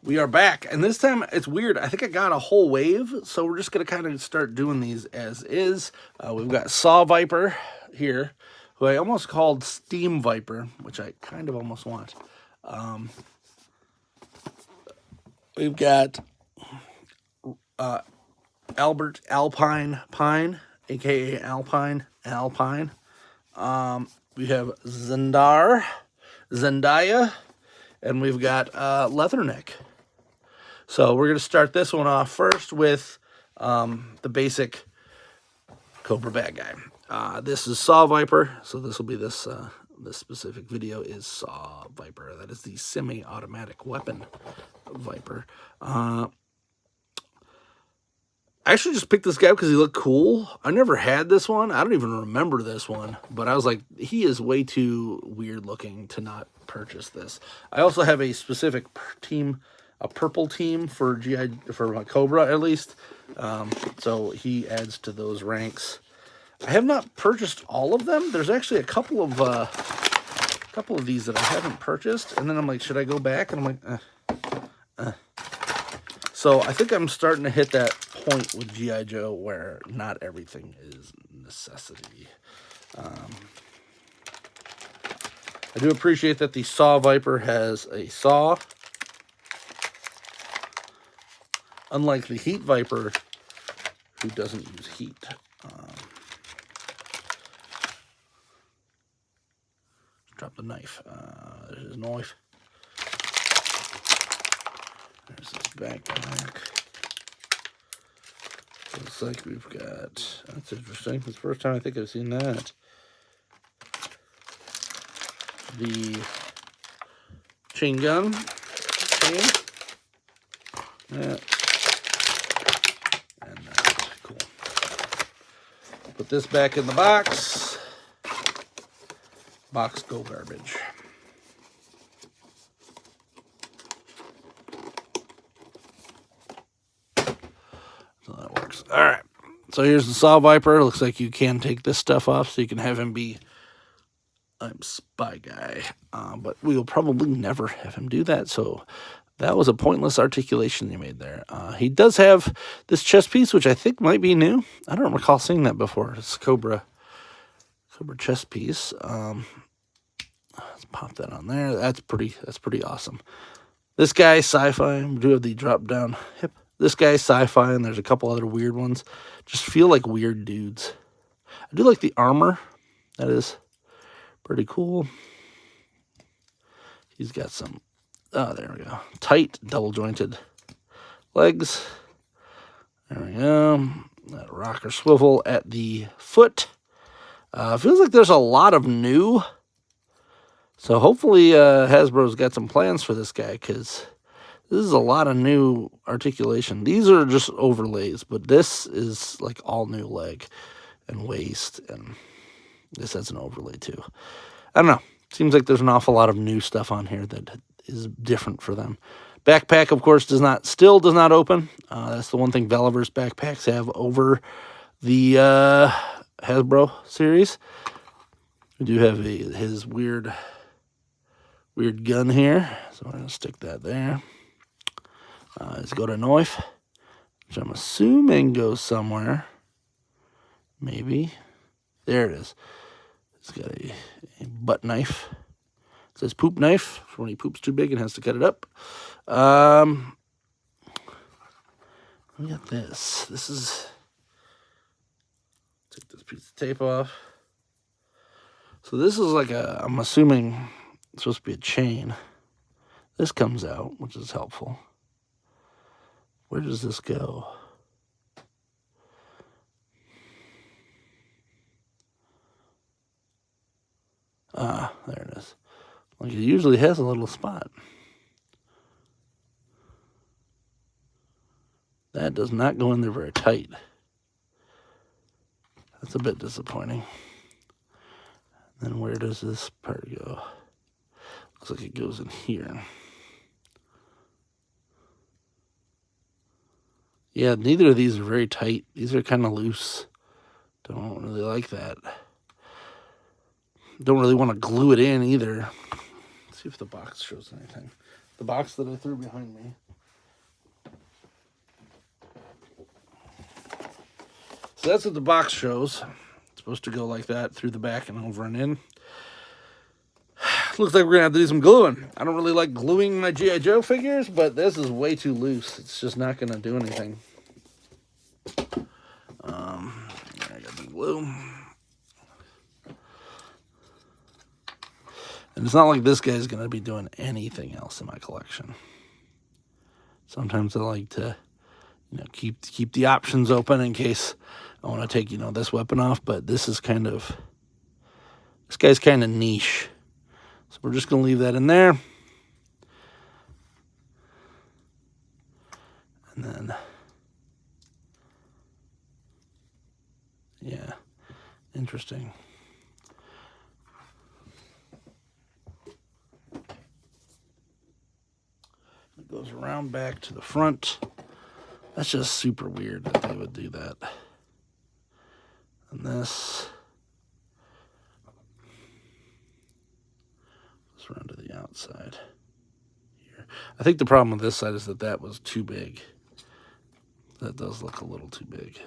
We are back, and this time it's weird. I think I got a whole wave, so we're just going to kind of start doing these as is. We've got Saw Viper here, who I almost called Steam Viper, which I kind of almost want. We've got Albert Alpine Pine, aka Alpine. We have Zendaya, and we've got Leatherneck. So we're going to start this one off first with the basic Cobra bad guy. This is Saw Viper, so this will be this specific video is Saw Viper. That is the semi-automatic weapon Viper. I actually just picked this guy because he looked cool. I never had this one. I don't even remember this one, but I was like, he is way too weird looking to not purchase this. I also have a specific team, a purple team for my Cobra at least. So he adds to those ranks. I have not purchased all of them. There's actually a couple of these that I haven't purchased, and then I'm like, should I go back? And I'm like, So I think I'm starting to hit that point with G.I. Joe where not everything is necessity. I do appreciate that the Saw Viper has a saw. Unlike the Heat Viper, who doesn't use heat. Drop the knife. There's his knife. There's his backpack. Looks like we've got... That's interesting. It's the first time I think I've seen that. The chain gun. Chain. Yeah. And that. Cool. Put this back in the box. Box go garbage. So that works. All right. So here's the Saw Viper. Looks like you can take this stuff off so you can have him be... I'm Spy Guy. But we will probably never have him do that. So that was a pointless articulation you made there. He does have this chest piece, which I think might be new. I don't recall seeing that before. It's Cobra chest piece. Let's pop that on there. That's pretty awesome. This guy, sci-fi. We do have the drop down hip. This guy's sci-fi, and there's a couple other weird ones. Just feel like weird dudes. I do like the armor. That is pretty cool. He's got some, there we go. Tight, double-jointed legs. There we go. That rocker swivel at the foot. Feels like there's a lot of new. So hopefully Hasbro's got some plans for this guy, because this is a lot of new articulation. These are just overlays, but this is like all new leg and waist, and this has an overlay too. I don't know. Seems like there's an awful lot of new stuff on here that is different for them. Backpack, of course, still does not open. That's the one thing Veliver's backpacks have over the Hasbro series. We do have his weird gun here, so I'm going to stick that there. Let's go to knife, which I'm assuming goes somewhere. Maybe. There it is. It's got a butt knife. It says poop knife for when he poops too big and has to cut it up. We got this. This is... Take this piece of tape off. So this is like I'm assuming it's supposed to be a chain. This comes out, which is helpful. Where does this go? There it is. Like it usually has a little spot. That does not go in there very tight. That's a bit disappointing. Then where does this part go? Looks like it goes in here. Yeah, neither of these are very tight. These are kind of loose. Don't really like that. Don't really want to glue it in either. Let's see if the box shows anything. The box that I threw behind me So that's what the box shows. It's supposed to go like that through the back and over and in. Looks like we're going to have to do some gluing. I don't really like gluing my G.I. Joe figures, but this is way too loose. It's just not going to do anything. I got the glue. And it's not like this guy's going to be doing anything else in my collection. Sometimes I like to, keep the options open in case I want to take, this weapon off. But this guy's kind of niche. So we're just going to leave that in there. And then, yeah, interesting. It goes around back to the front. That's just super weird that they would do that. And this goes around to the outside here. I think the problem with this side is that was too big. That does look a little too big.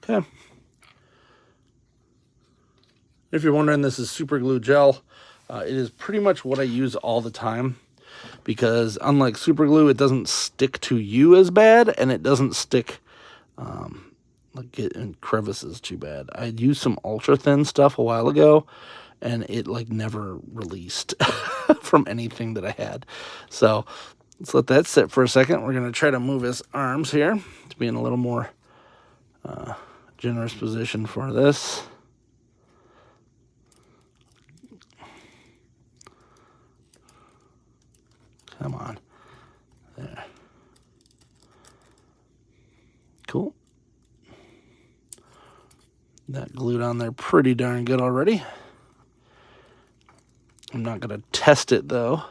Okay. If you're wondering, this is super glue gel. It is pretty much what I use all the time because unlike super glue, it doesn't stick to you as bad and it doesn't stick like it in crevices too bad. I used some ultra thin stuff a while ago and it like never released from anything that I had. So let's let that sit for a second. We're going to try to move his arms here to be in a little more generous position for this. Come on. There. Cool. That glued on there pretty darn good already. I'm not going to test it though.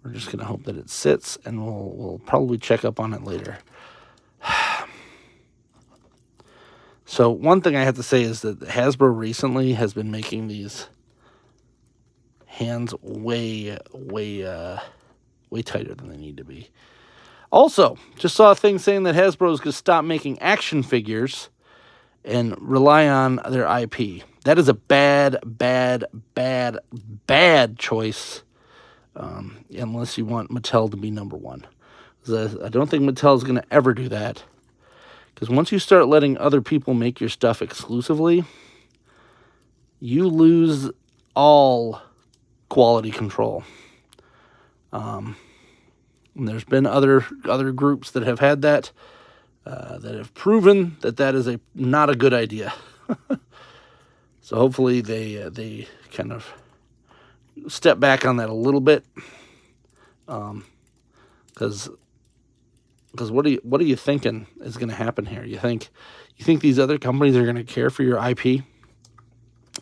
We're just going to hope that it sits and we'll probably check up on it later. So one thing I have to say is that Hasbro recently has been making these hands way tighter than they need to be. Also, just saw a thing saying that Hasbro is going to stop making action figures and rely on their IP. That is a bad choice, unless you want Mattel to be number one. I don't think Mattel is going to ever do that. Because once you start letting other people make your stuff exclusively, you lose all quality control. And there's been other groups that have had that have proven that is not a good idea. So hopefully they kind of step back on that a little bit, because what are you thinking is going to happen here? You think these other companies are going to care for your IP?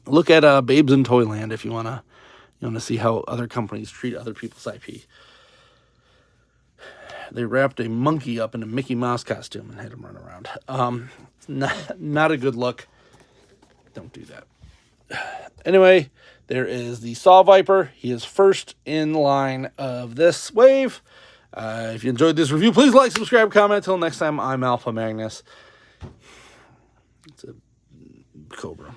Look at Babes in Toyland if you want to see how other companies treat other people's IP. They wrapped a monkey up in a Mickey Mouse costume and had him run around. Not a good look. Don't do that. Anyway, there is the Saw Viper. He is first in line of this wave. If you enjoyed this review, please like, subscribe, comment. Until next time, I'm Alpha Magnus. It's a Cobra.